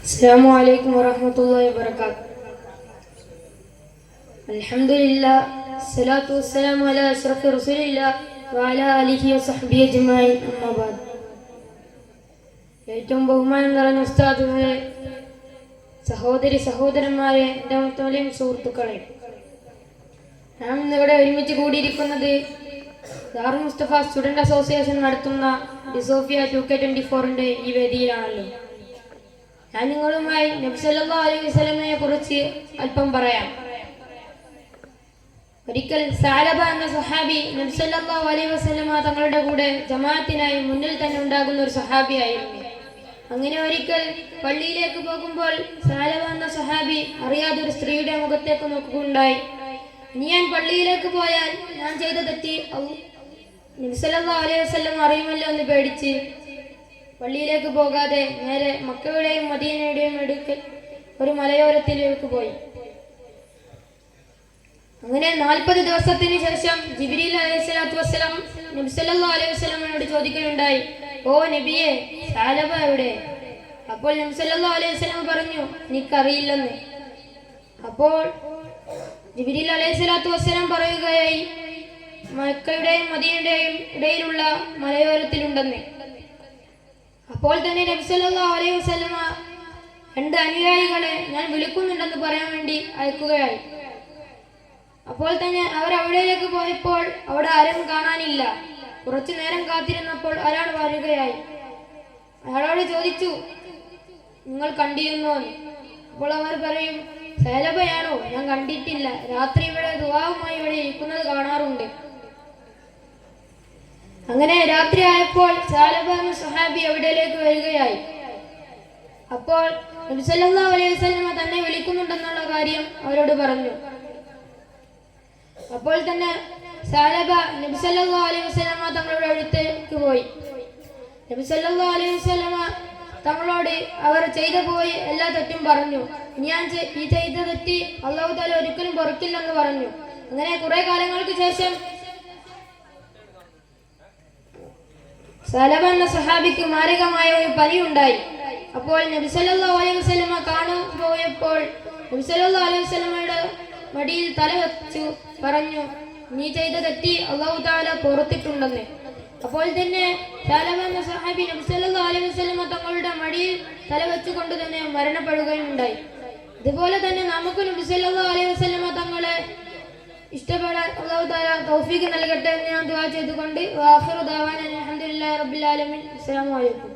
അസ്സലാമു അലൈക്കും വറഹ്മത്തുള്ളാഹി വബറകാതുഹു. അൽഹംദുലില്ലാഹ് സ്വലാത്തു വസ്സലാമു അലാ അഷ്റഫി റസൂലില്ലാഹ് വഅലാ ആലിഹി വസഹ്ബിഹി അജ്മഈൻ. അമ്മാ ബഅദ്. ഏറ്റവും ബഹുമാനം നിറഞ്ഞ ഉസ്താദുകളെ, സഹോദരി സഹോദരന്മാരെ, എൻ്റെ മുത്തലിം സുഹൃത്തുക്കളെ, നാം ഇന്നിവിടെ ഒരുമിച്ച് കൂടിയിരിക്കുന്നത് ദാറുൽ മുസ്തഫ സ്റ്റുഡൻറ് അസോസിയേഷൻ നടത്തുന്ന ഡിസോഫിയ 2K24 ഈ വേദിയിലാണല്ലോ. ഞാൻ നിങ്ങളുമായി നബി സല്ലല്ലാഹു അലൈഹി വസല്ലമയെ കുറിച്ച് അല്പം പറയാം. ഒരിക്കൽ സഅലബ എന്ന സ്വഹാബി നബി സല്ലല്ലാഹു അലൈഹി വസല്ലമ തങ്ങളുടെ കൂടെ ജമാഅത്തിനായി മുന്നിൽ തന്നെ ഉണ്ടാകുന്ന ഒരു സ്വഹാബിയായിരുന്നു. അങ്ങനെ ഒരിക്കൽ പള്ളിയിലേക്ക് പോകുമ്പോൾ സഅലബ എന്ന സ്വഹാബി അറിയാതെ ഒരു സ്ത്രീയുടെ മുഖത്തേക്ക് നോക്കുകയുണ്ടായി. ഇനി ഞാൻ പള്ളിയിലേക്ക് പോയാൽ ഞാൻ ചെയ്ത തെറ്റി നബി സല്ലല്ലാഹു അലൈഹി വസല്ലമ അറിയുമല്ലോ എന്ന് പേടിച്ച് പള്ളിയിലേക്ക് പോകാതെ നേരെ മക്കയുടെയും മദീനയുടെയും അടുക്കൽ ഒരു മലയോരത്തിലേക്ക് പോയി. അങ്ങനെ 40 ദിവസത്തിന് ശേഷം ജിബ്രീൽ അലൈഹിസ്സലാത്തു വസ്സലാം നബി സല്ലല്ലാഹു അലൈഹി വസല്ലമയോട് ചോദിക്കുകയുണ്ടായി, ഓ നബിയെ, സഅലബ എവിടെ? അപ്പോൾ നബി സല്ലല്ലാഹു അലൈഹി വസല്ലം പറഞ്ഞു, എനിക്കറിയില്ലെന്ന്. അപ്പോൾ ജിബ്രീൽ അലൈഹിസ്സലാത്തു വസ്സലാം പറയുകയായി, മക്കയുടെയും മദീനയുടെയും ഇടയിലുള്ള മലയോരത്തിലുണ്ടെന്ന്. അപ്പോൾ തന്നെ നബി സല്ലല്ലാഹു അലൈഹി വസല്ലമ 2 അനുയായികളെ ഞാൻ വിളിക്കുന്നുണ്ടെന്ന് പറയാൻ വേണ്ടി അയക്കുകയായി. അപ്പോൾ തന്നെ അവർ അവിടേക്ക് പോയപ്പോൾ അവിടെ ആരും കാണാനില്ല. കുറച്ചു നേരം കാത്തിരുന്നപ്പോൾ ഒരാൾ വരികയായി. അയാളോട് ചോദിച്ചു, നിങ്ങൾ കണ്ടിരുന്നോ? അപ്പോൾ അവർ പറയും, സഅലബയാണോ? ഞാൻ കണ്ടിട്ടില്ല, രാത്രി ഇവിടെ ദുആവുമായി ഇവിടെ ഇരിക്കുന്നത് കാണാറുണ്ട്. അങ്ങനെ രാത്രി ആയപ്പോൾ സഅലബ എന്ന സ്വഹാബി അവിടേക്ക് വരികയായി. അപ്പോൾ നബി സല്ലല്ലാഹു അലൈഹി വസല്ലമ തന്നെ വിളിക്കുന്നുണ്ടെന്നുള്ള കാര്യം അവരോട് പറഞ്ഞു. അപ്പോൾ തന്നെ സഅലബ നബി സല്ലല്ലാഹു അലൈഹി വസല്ലമ തങ്ങളുടെ അടുത്തേക്ക് പോയി. നബി സല്ലല്ലാഹു അലൈഹി വസല്ലമ തങ്ങളോട് അവർ ചെയ്തു പോയി എല്ലാ തെറ്റും പറഞ്ഞു. ഞാൻ ഈ ചെയ്ത തെറ്റി അല്ലാഹു തആല ഒരിക്കലും പൊറുക്കില്ലെന്ന് പറഞ്ഞു. അങ്ങനെ കുറെ കാലങ്ങൾക്ക് ശേഷം സഅലബ എന്ന സ്വഹാബിക്ക് മാരകമായ ഒരു പനി ഉണ്ടായി. അപ്പോൾ നബി സല്ലല്ലാഹു അലൈഹി വസല്ലമ കാണാൻ പോയപ്പോൾ നബി സല്ലല്ലാഹു അലൈഹി വസല്ലമയുടെ മടിയിൽ തല വെച്ചു പറഞ്ഞു, നീ ചെയ്ത തെറ്റി അല്ലാഹു തആല പൊറുത്തിട്ടുണ്ടെന്ന്. അപ്പോൾ തന്നെ സഅലബ എന്ന സ്വഹാബി നബി സല്ലല്ലാഹു അലൈഹി വസല്ലമ തങ്ങളുടെ മടിയിൽ തല വെച്ചുകൊണ്ട് തന്നെ മരണപ്പെടുകയുണ്ടായി. ഇതുപോലെ തന്നെ നമുക്ക് നബി സല്ലല്ലാഹു അലൈഹി വസല്ലമ തങ്ങളെ ഇഷ്ടപ്പെടാൻ അല്ലാഹു തആല തൗഫീഖ് നൽകട്ടെ എന്ന് ഞാൻ ദുആ ചെയ്തുകൊണ്ട് വാഖിറു ദഅവാന അൽഹംദുലില്ലാഹി റബ്ബിൽ ആലമീൻ. അസ്സലാമു അലൈക്കും.